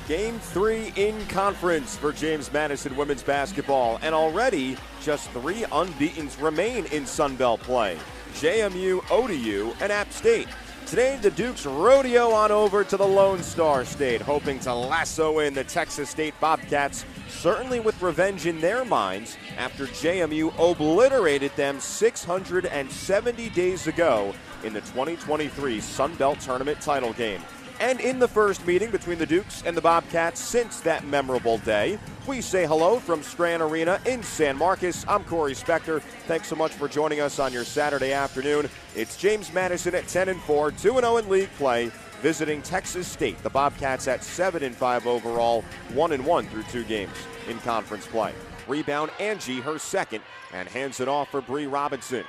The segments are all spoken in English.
Game 3 in conference for James Madison women's basketball, and already just 3 unbeatens remain in Sun Belt play: JMU, ODU, and App State. Today, the Dukes rodeo on over to the Lone Star State, hoping to lasso in the Texas State Bobcats, certainly with revenge in their minds after JMU obliterated them 670 days ago in the 2023 Sun Belt Tournament title game. And in the first meeting between the Dukes and the Bobcats since that memorable day, we say hello from Strand Arena in San Marcos. I'm Corey Spector. Thanks so much for joining us on your Saturday afternoon. It's James Madison at 10-4, 2-0 in league play, visiting Texas State. The Bobcats at 7-5 overall, 1-1 through 2 games in conference play. Rebound Angie, her second, and hands it off for Bree Robinson.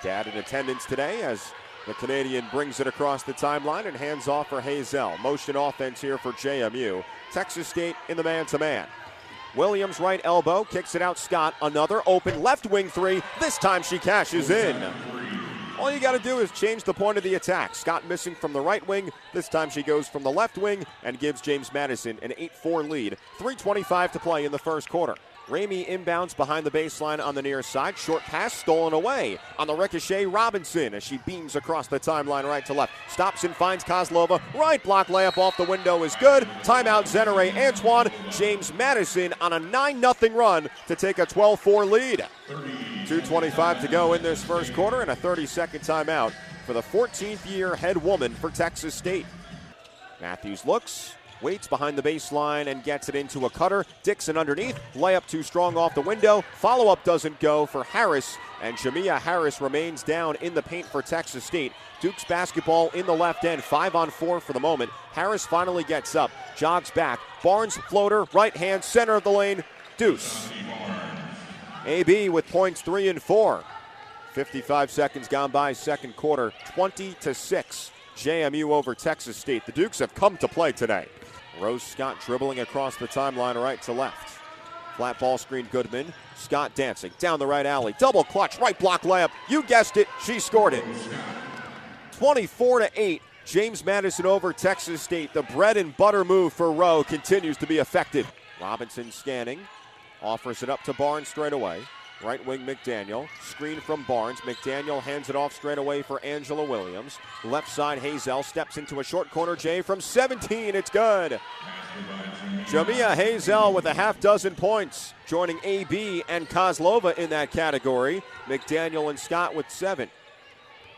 Dad in attendance today as the Canadian brings it across the timeline and hands off for Hazel. Motion offense here for JMU. Texas State in the man-to-man. Williams right elbow, kicks it out Scott. Another open left wing three. This time she cashes in. All you got to do is change the point of the attack. Scott missing from the right wing. This time she goes from the left wing and gives James Madison an 8-4 lead. 3:25 to play in the first quarter. Ramey inbounds behind the baseline on the near side. Short pass stolen away. On the ricochet, Robinson as she beams across the timeline right to left. Stops and finds Kozlova. Right block layup off the window is good. Timeout Zenere Antoine. James Madison on a 9-0 run to take a 12-4 lead. 2:25 to go in this first quarter and a 30-second timeout for the 14th year head woman for Texas State. Matthews looks, waits behind the baseline and gets it into a cutter. Dixon underneath, layup too strong off the window. Follow-up doesn't go for Harris, and Jamia Harris remains down in the paint for Texas State. Dukes basketball in the left end, 5-on-4 for the moment. Harris finally gets up, jogs back. Barnes floater, right hand, center of the lane, deuce. AB with points 3 and 4. 55 seconds gone by, second quarter, 20-6. JMU over Texas State. The Dukes have come to play today. Rose Scott dribbling across the timeline right to left. Flat ball screen Goodman. Scott dancing down the right alley. Double clutch, right block layup. You guessed it, she scored it. 24-8. James Madison over Texas State. The bread and butter move for Rowe continues to be effective. Robinson scanning. Offers it up to Barnes straight away. Right wing McDaniel. Screen from Barnes. McDaniel hands it off straight away for Angela Williams. Left side Hazel steps into a short corner J from 17. It's good. Jamia Hazel with a half dozen points, joining AB and Kozlova in that category. McDaniel and Scott with 7.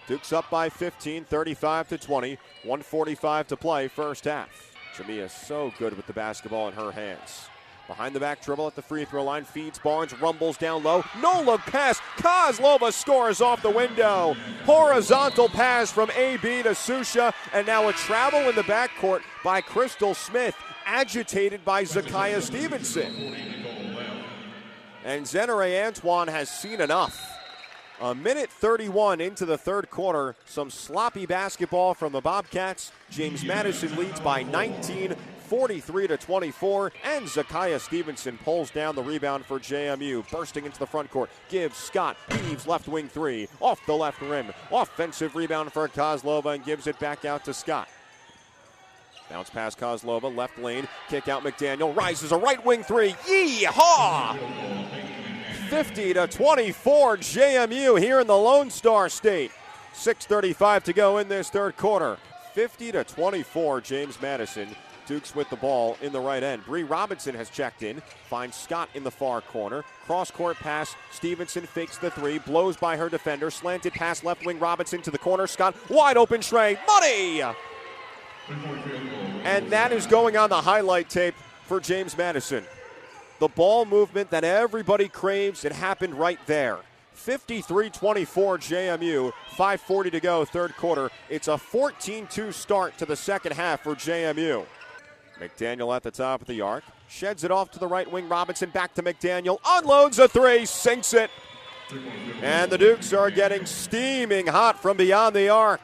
Dukes up by 15, 35-20. 1:45 to play first half. Jamia so good with the basketball in her hands. Behind the back dribble at the free throw line, feeds Barnes, rumbles down low. No look pass. Kozlova scores off the window. Horizontal pass from AB to Susha, and now a travel in the backcourt by Crystal Smith, agitated by Zakiya Stevenson. And Zenere Antoine has seen enough. A minute 31 into the third quarter. Some sloppy basketball from the Bobcats. James Madison leads by 19. 43-24, and Zakiya Stevenson pulls down the rebound for JMU. Bursting into the front court, gives Scott, heaves left wing three, off the left rim. Offensive rebound for Kozlova and gives it back out to Scott. Bounce past Kozlova, left lane, kick out McDaniel, rises a right wing three, yee-haw! 50-24 JMU here in the Lone Star State. 6:35 to go in this third quarter. 50-24 James Madison. Dukes with the ball in the right end. Bree Robinson has checked in, finds Scott in the far corner. Cross-court pass, Stevenson fakes the three, blows by her defender, slanted pass left wing Robinson to the corner. Scott, wide open Shrey, money! And that is going on the highlight tape for James Madison. The ball movement that everybody craves, it happened right there. 53-24 JMU, 5:40 to go, third quarter. It's a 14-2 start to the second half for JMU. McDaniel at the top of the arc, sheds it off to the right wing. Robinson back to McDaniel, unloads a three, sinks it. And the Dukes are getting steaming hot from beyond the arc.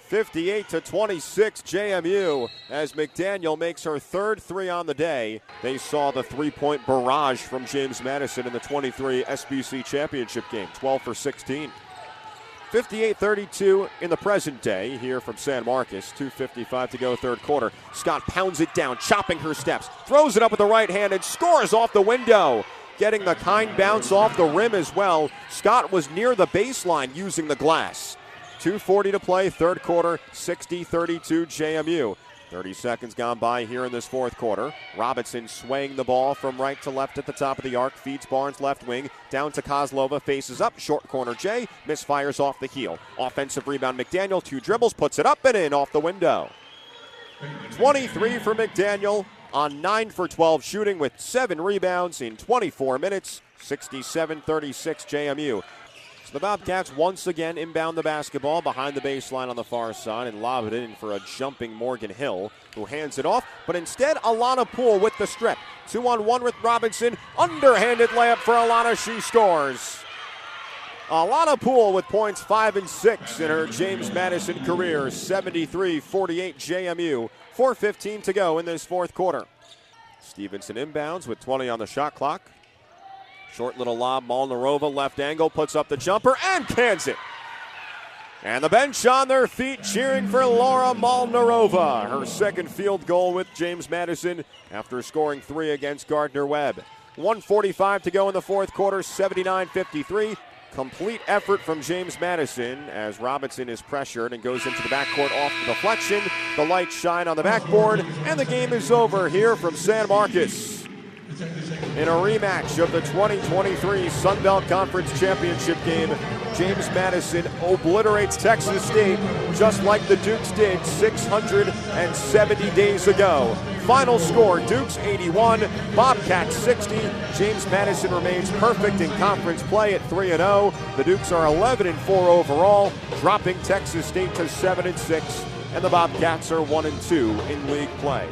58-26 JMU as McDaniel makes her third three on the day. They saw the three-point barrage from James Madison in the 23 SBC championship game, 12 for 16. 58-32 in the present day here from San Marcos. 2:55 to go, third quarter. Scott pounds it down, chopping her steps, throws it up with the right hand and scores off the window. Getting the kind bounce off the rim as well. Scott was near the baseline using the glass. 2:40 to play, third quarter, 60-32 JMU. 30 seconds gone by here in this fourth quarter. Robinson swaying the ball from right to left at the top of the arc. Feeds Barnes left wing. Down to Kozlova. Faces up. Short corner Jay. Misfires off the heel. Offensive rebound McDaniel. 2 dribbles. Puts it up and in off the window. 23 for McDaniel on 9 for 12 shooting with 7 rebounds in 24 minutes. 67-36 JMU. So the Bobcats once again inbound the basketball behind the baseline on the far side and lob it in for a jumping Morgan Hill, who hands it off. But instead, Alana Poole with the strip. 2-on-1 with Robinson. Underhanded layup for Alana. She scores. Alana Poole with points 5 and 6 in her James Madison career. 73-48 JMU. 4:15 to go in this fourth quarter. Stevenson inbounds with 20 on the shot clock. Short little lob, Molnarova, left angle, puts up the jumper and cans it. And the bench on their feet cheering for Laura Molnarova. Her second field goal with James Madison after scoring 3 against Gardner-Webb. 1:45 to go in the fourth quarter, 79-53. Complete effort from James Madison as Robinson is pressured and goes into the backcourt off the deflection. The lights shine on the backboard, and the game is over here from San Marcos. In a rematch of the 2023 Sun Belt Conference Championship game, James Madison obliterates Texas State just like the Dukes did 670 days ago. Final score, Dukes 81, Bobcats 60. James Madison remains perfect in conference play at 3-0. The Dukes are 11-4 overall, dropping Texas State to 7-6, and the Bobcats are 1-2 in league play.